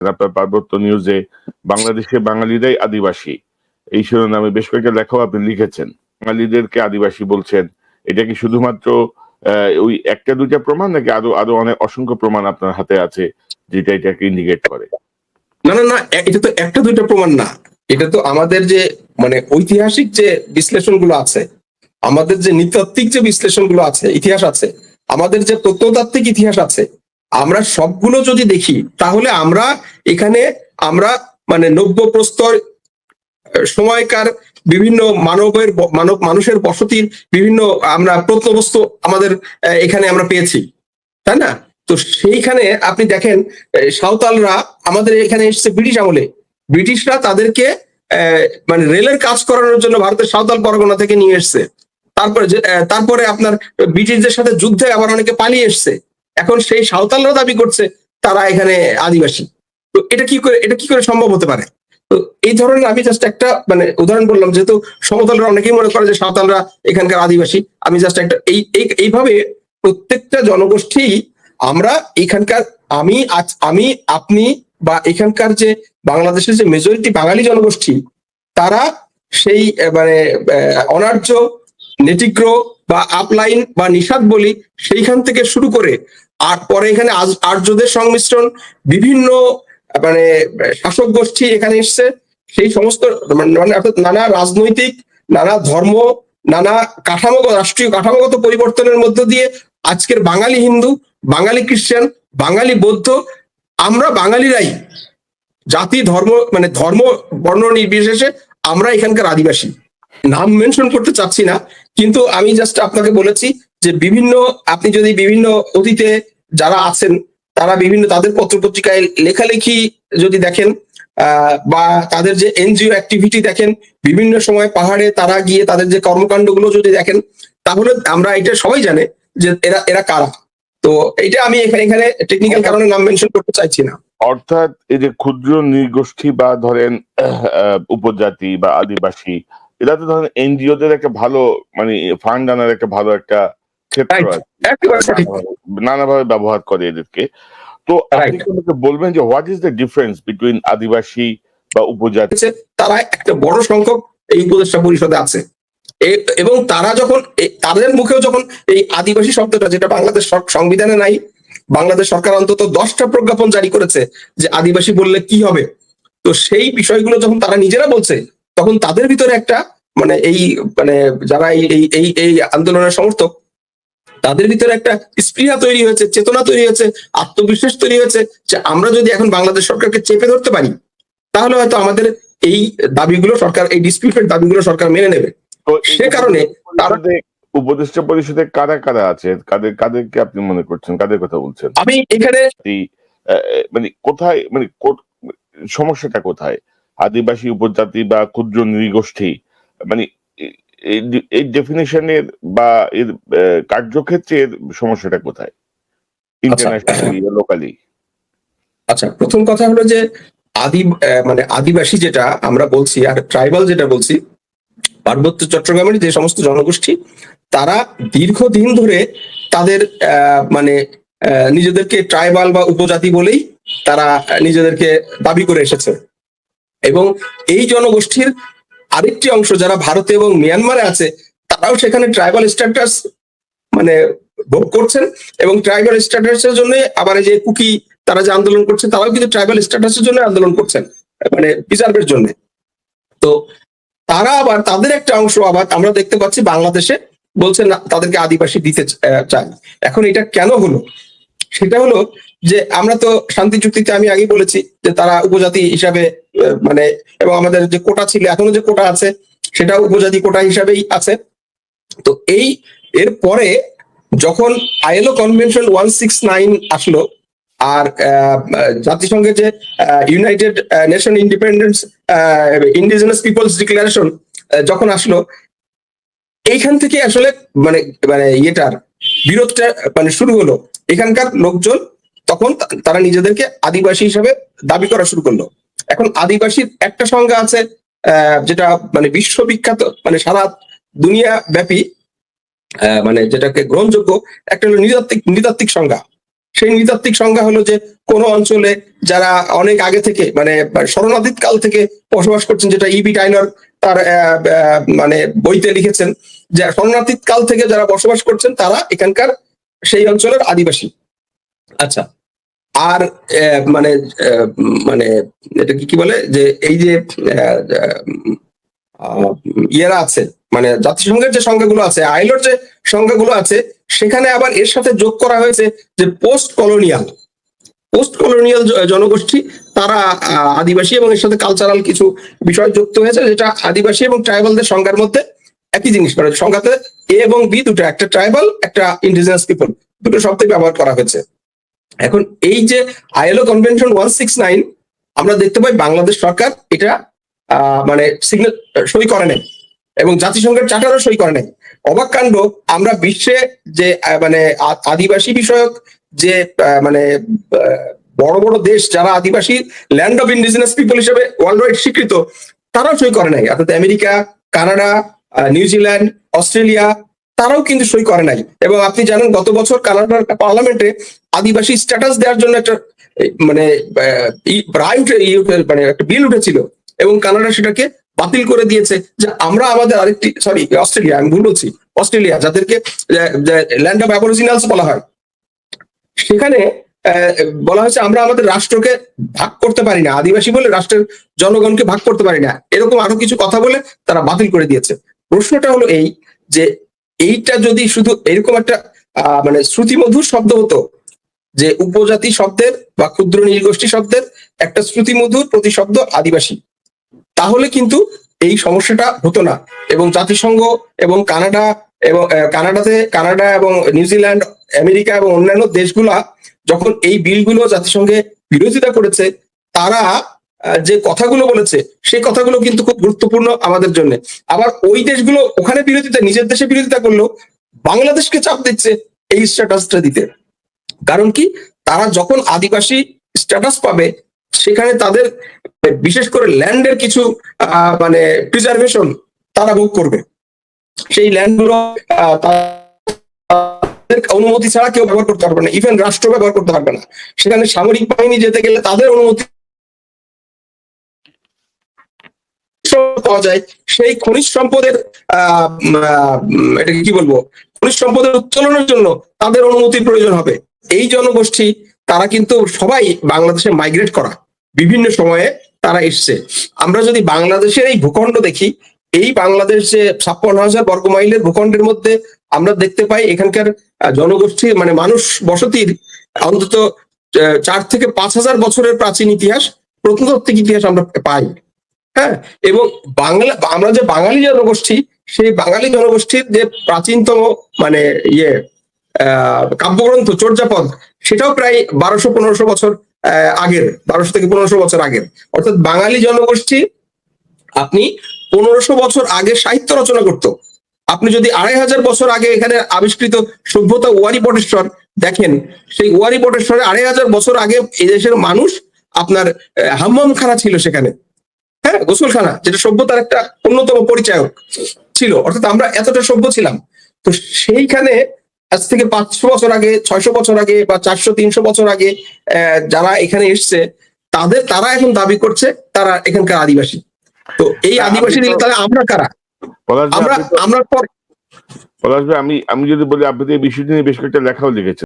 আপনার পার্বত্য নিউজে বাংলাদেশে বাঙালিরাই আদিবাসী এই শিরোনামে বেশ কয়েকটা লেখাও আপনি লিখেছেন। বাঙালিদেরকে আদিবাসী বলছেন, এটা কি শুধুমাত্র ওই একটা দুইটা প্রমাণ, নাকি আরো আরো অনেক অসংখ্য প্রমাণ আপনার হাতে আছে যেটা এটাকে ইন্ডিকেট করে? না না না, এটা তো একটা দুইটা প্রমাণ না, এটা তো আমাদের যে মানে ঐতিহাসিক যে বিশ্লেষণ গুলো আছে, আমাদের যে নৃতাত্ত্বিক যে বিশ্লেষণ গুলো আছে, ইতিহাস আছে, আমাদের যে প্রত্নতাত্ত্বিক ইতিহাস আছে, আমরা সবগুলো যদি দেখি তাহলে আমরা এখানে আমরা মানে নব্য প্রস্তর সময়কার বিভিন্ন মানুষের বসতির বিভিন্ন আমরা প্রত্নবস্তু আমাদের এখানে আমরা পেয়েছি, তাই না? তো সেইখানে আপনি দেখেন সাঁওতালরা আমাদের এখানে এসেছে ব্রিটিশ আমলে। ব্রিটিশরা তাদেরকে মানে রেলের কাজ করানোর জন্য ভারতের সাঁওতাল পরগনা থেকে নিয়ে এসছে। তারপরে আপনার ব্রিটিশদের সাথে যুদ্ধে আবার অনেকে পালিয়ে এসছে। এখন সেই সাঁওতালরা দাবি করছে তারা এখানে আদিবাসী। তো এটা কি করে সম্ভব হতে পারে? তো এই ধরনের আমি জাস্ট একটা মানে উদাহরণ বললাম, যেহেতু সমতলরা অনেকেই মনে করে যে সাঁওতালরা এখানকার আদিবাসী। আমি জাস্ট একটা এইভাবে প্রত্যেকটা জনগোষ্ঠী আমরা এখানকার আমি আপনি বা এখানকার যে বাংলাদেশের যে মেজরিটি বাঙালি জনগোষ্ঠী, তারা সেই মানে অনার্য, নেটিগ্র বা আপলাইন বা নিষাদ বলি সেইখান থেকে শুরু করে আর পরে এখানে আর্যদের সংমিশ্রণ, বিভিন্ন মানে শাসক গোষ্ঠী এখানে এসছে, সেই সমস্ত মানে অর্থাৎ নানা রাজনৈতিক, নানা ধর্ম, নানা রাষ্ট্রীয় কাঠামোগত পরিবর্তনের মধ্য দিয়ে আজকের বাঙালি হিন্দু, বাঙালি খ্রিস্টান, বাঙালি বৌদ্ধ, আমরা বাঙালিরাই জাতি ধর্ম মানে ধর্ম বর্ণ নির্বিশেষে আমরা এখানকার আদিবাসী। নাম মেনশন করতে চাচ্ছি না, কিন্তু আমি জাস্ট আপনাকে বলেছি যে বিভিন্ন আপনি যদি বিভিন্ন অতীতে যারা আছেন তারা বিভিন্ন তাদের পত্রপত্রিকায় লেখালেখি যদি দেখেন বা তাদের যে এনজিও অ্যাক্টিভিটি দেখেন, বিভিন্ন সময় পাহাড়ে তারা গিয়ে তাদের যে কর্মকাণ্ডগুলো যদি দেখেন, তাহলে আমরা এটা সবাই জানে যে এরা কারা। তো এটা আমি এখানে টেকনিক্যাল কারণে নাম মেনশন করতে চাইছি না। অর্থাৎ এই যে ক্ষুদ্র নৃগোষ্ঠী বা ধরেন উপজাতি বা আদিবাসী, এটা তো ধরেন এনজিও দের একটা ভালো মানে ফান্ড আনার একটা ভালো একটা ক্ষেত্র আছে, নানাভাবে ব্যবহার করে এদেরকে। তো আপনি কি বলবেন যে what is the difference between Adivasi বা উপজাতি? তারা একটা বড় সংখ্যক এই উপদেষ্টা পরিষদে আছে এবং তারা যখন তাদের মুখেও যখন এই আদিবাসী শব্দটা, যেটা বাংলাদেশ সংবিধানে নাই, বাংলাদেশ সরকার অন্তত 10টা প্রজ্ঞাপন জারি করেছে যে আদিবাসী বললে কি হবে, তো সেই বিষয়গুলো যখন তারা নিজেরা বলছে, তখন তাদের ভিতরে একটা মানে মানে যারা এই আন্দোলনের সমর্থক, তাদের ভিতরে একটা স্পৃহা তৈরি হয়েছে, চেতনা তৈরি হয়েছে, আত্মবিশ্বাস তৈরি হয়েছে যে আমরা যদি এখন বাংলাদেশ সরকারকে চেপে ধরতে পারি, তাহলে হয়তো আমাদের এই দাবিগুলো সরকার, এই ডিসপিউটেড দাবিগুলো সরকার মেনে নেবে। সে কারণে উপদেষ্টা পরিষদে কারা কারা আছে, কাদেরকে আপনি মনে করছেন, কাদের কথা বলছেন? আমি এখানে মানে কোথায় মানে সমস্যাটা কোথায়? আদিবাসী, উপজাতি বা ক্ষুদ্র নৃগোষ্ঠী, মানে এই ডেফিনিশনের বা এর কার্যক্ষেত্রের সমস্যাটা কোথায় ইন্টারন্যাশনালি লোকালি? আচ্ছা, প্রথম কথা হলো যে মানে আদিবাসী যেটা আমরা বলছি আর ট্রাইবাল যেটা বলছি, পার্বত্য চট্টগ্রামের যে সমস্ত জনগোষ্ঠী, তারা দীর্ঘদিন ধরে তাদের মানে নিজেদেরকে ট্রাইবাল বা উপজাতি বলেই তারা নিজেদেরকে দাবি করে এসেছে। এবং এই জনগোষ্ঠীর আরেকটি অংশ যারা ভারতে এবং মিয়ানমারে আছে, তারাও সেখানে ট্রাইবাল স্ট্যাটাস মানে ভোগ করছেন এবং ট্রাইবাল স্ট্যাটাসের জন্য আবার এই যে কুকি তারা যে আন্দোলন করছে, তারাও কিন্তু ট্রাইবাল স্ট্যাটাসের জন্য আন্দোলন করছেন, মানে প্রিজার্ভের জন্য। তো তারা আবার তাদের একটা অংশ আবার আমরা দেখতে পাচ্ছি বাংলাদেশে বলছে না, তাদেরকে আদিবাসী দিতে চায়। এখন এটা কেন হলো? সেটা হলো যে আমরা তো শান্তি চুক্তিতে আমি আগেই বলেছি যে তারা উপজাতি হিসাবে মানে, এবং আমাদের যে কোটা ছিল, এখনো যে কোটা আছে সেটা উপজাতি কোটা হিসাবেই আছে। তো এর পরে যখন আইএলও কনভেনশন 169 আসলো আর জাতিসংঘের যে United Nation independence indigenous peoples declaration যখন আসলো, এইখান থেকে আসলে মানে মানে ইয়েটার বিরোধটা মানে শুরু হলো। এখানকার লোকজন তখন তারা নিজেদেরকে আদিবাসী হিসাবে দাবি করা শুরু করলো। এখন আদিবাসীর একটা সংজ্ঞা আছে যেটা মানে বিশ্ববিখ্যাত, মানে সারা দুনিয়া ব্যাপী মানে যেটাকে গ্রহণযোগ্য, একটা হলো নৃতাত্ত্বিক সংজ্ঞা। সেই নৃতাত্ত্বিক সংজ্ঞা হলো যে কোন অঞ্চলে যারা অনেক আগে থেকে মানে শরণাতীত কাল থেকে বসবাস করছেন, যেটা ইবি টাইলর তার মানে বইতে লিখেছেন, যে শরণাতীত কাল থেকে যারা বসবাস করছেন তারা এখানকার সেই অঞ্চলের আদিবাসী। আচ্ছা, আর মানে মানে এটা কি বলে যে এই যে ইয়েরা আছে, মানে জাতিসংঘের যে সংখ্যাগুলো আছে, আইলোর যে সংখ্যাগুলো আছে, সেখানে আবার এর সাথে যোগ করা হয়েছে যে পোস্ট কলোনিয়াল জনগোষ্ঠী, তারা আদিবাসী, এবং এর সাথে কালচারাল কিছু বিষয় যুক্ত হয়েছে, যেটা আদিবাসী এবং ট্রাইবালদের সংখ্যার মধ্যে একই জিনিস, মানে সংখ্যাতে এ এবং বি দুটো, একটা ট্রাইবাল একটা ইন্ডিজিনাস পিপল, দুটো শব্দ ব্যবহার করা হয়েছে। এখন এই যে আইএলও কনভেনশন 169 আমরা দেখতে পাই বাংলাদেশ সরকার এটা মানে সিগনেচার সই করে নাই, এবং জাতিসংঘের চার্টারও সই করে নাই। অবাক কাণ্ড, আমরা বিশ্বে যে মানে আদিবাসী বিষয়ক যে মানে বড় বড় দেশ যারা আদিবাসী ল্যান্ড অফ ইন্ডিজিনাস পিপল হিসেবে ওয়ার্ল্ড ওয়াইড স্বীকৃত, তারাও সই করে নাই। অর্থাৎ আমেরিকা, কানাডা, নিউজিল্যান্ড, অস্ট্রেলিয়া, তারাও কিন্তু সই করে নাই। এবং আপনি জানেন গত বছর কানাডার পার্লামেন্টে আদিবাসী স্ট্যাটাস দেওয়ার জন্য একটা মানে মানে একটা বিল উঠেছিল, এবং কানাডা সেটাকে বাতিল করে দিয়েছে, যে আমরা আমাদের আরেকটি, সরি অস্ট্রেলিয়া, আমি ভুল বলছি, অস্ট্রেলিয়া, যাদেরকে ল্যান্ড অফ অ্যাবরিজিনালস বলা হয়, সেখানে বলা হয়েছে আমরা আমাদের রাষ্ট্রকে ভাগ করতে পারি না, আদিবাসী বলে রাষ্ট্রের জনগণকে ভাগ করতে পারি না, এরকম আরো কিছু কথা বলে তারা বাতিল করে দিয়েছে। প্রশ্নটা হলো এই যে এইটা যদি শুধু এরকম একটা মানে শ্রুতিমধুর শব্দ হতো, যে উপজাতি শব্দের বা ক্ষুদ্র নৃগোষ্ঠী শব্দের একটা শ্রুতিমধুর প্রতিশব্দ আদিবাসী, তাহলে কিন্তু এই সমস্যাটা হতো না। এবং জাতিসংঘ এবং কানাডা এবং কানাডা এবং নিউজিল্যান্ড, আমেরিকা এবং অন্যান্য দেশগুলা যখন এই বিলগুলো জাতিসংঘে বিরোধিতা করেছে, তারা যে কথাগুলো বলেছে সেই কথাগুলো কিন্তু খুব গুরুত্বপূর্ণ আমাদের জন্য। আবার ওই দেশগুলো ওখানে বিরোধিতা, নিজের দেশে বিরোধিতা করলেও বাংলাদেশকে চাপ দিচ্ছে এই স্ট্যাটাসটা দিতে। কারণ কি, তারা যখন আদিবাসী স্ট্যাটাস পাবে, সেখানে তাদের বিশেষ করে ল্যান্ডের কিছু মানে প্রিজার্ভেশন তারা ভোগ করবে। সেই ল্যান্ডগুলো অনুমতি ছাড়া কেউ ব্যবহার করতে পারবে না, ইভেন রাষ্ট্র ব্যবহার করতে পারবে না। সেখানে সামরিক বাহিনী যেতে গেলে তাদের অনুমতি পাওয়া যায়। সেই খনিজ সম্পদের এটাকে কি বলবো, খনিজ সম্পদের উত্তোলনের জন্য তাদের অনুমতির প্রয়োজন হবে। এই জনগোষ্ঠী তারা কিন্তু সবাই বাংলাদেশে মাইগ্রেট করা, বিভিন্ন সময়ে তারা এসছে। আমরা যদি বাংলাদেশের এই ভূখণ্ড দেখি, এই বাংলাদেশ যে 56,000 বর্গমাইলের ভূখণ্ডের মধ্যে আমরা দেখতে পাই এখানকার জনগোষ্ঠী মানে মানুষ বসতির অন্তত 4 থেকে 5,000 বছরের প্রাচীন ইতিহাস, প্রত্নতাত্ত্বিক ইতিহাস আমরা পাই। হ্যাঁ, এবং আমরা যে বাঙালি জনগোষ্ঠী, সেই বাঙালি জনগোষ্ঠীর যে প্রাচীনতম মানে কাব্যগ্রন্থ চর্যাপদ, সেটাও প্রায় 1200-1500 বছর আগের, 1200 থেকে 1500 বছর আগের। অর্থাৎ বাঙালি জনগোষ্ঠী আপনি 1500 বছর আগে সাহিত্য রচনা করত। আপনি যদি 2500 বছর আগে এখানে আবিষ্কৃত সভ্যতা ওয়ারি বটেশ্বর দেখেন, সেই ওয়ারি বটেশ্বরে 2500 বছর আগে এই দেশের মানুষ আপনার হাম্মামখানা ছিল সেখানে, হ্যাঁ, গোসলখানা, যেটা সভ্যতার একটা অন্যতম পরিচায়ক ছিল। অর্থাৎ আমরা এতটা সভ্য ছিলাম। তো সেইখানে আজ থেকে 500 বছর আগে, 600 বছর আগে বা 400-300 বছর আগে যারা এখানে এসছে, তারা এখন দাবি করছে তারা এখানকার আদিবাসী। তো এই আদিবাসী দিলে তাহলে আমরা কারা? আমরা পলাশ ভাই, আমি যদি বলি, আপনি এই বিষয়টি নিয়ে বেশ কয়েকটা লেখাও লিখেছেন।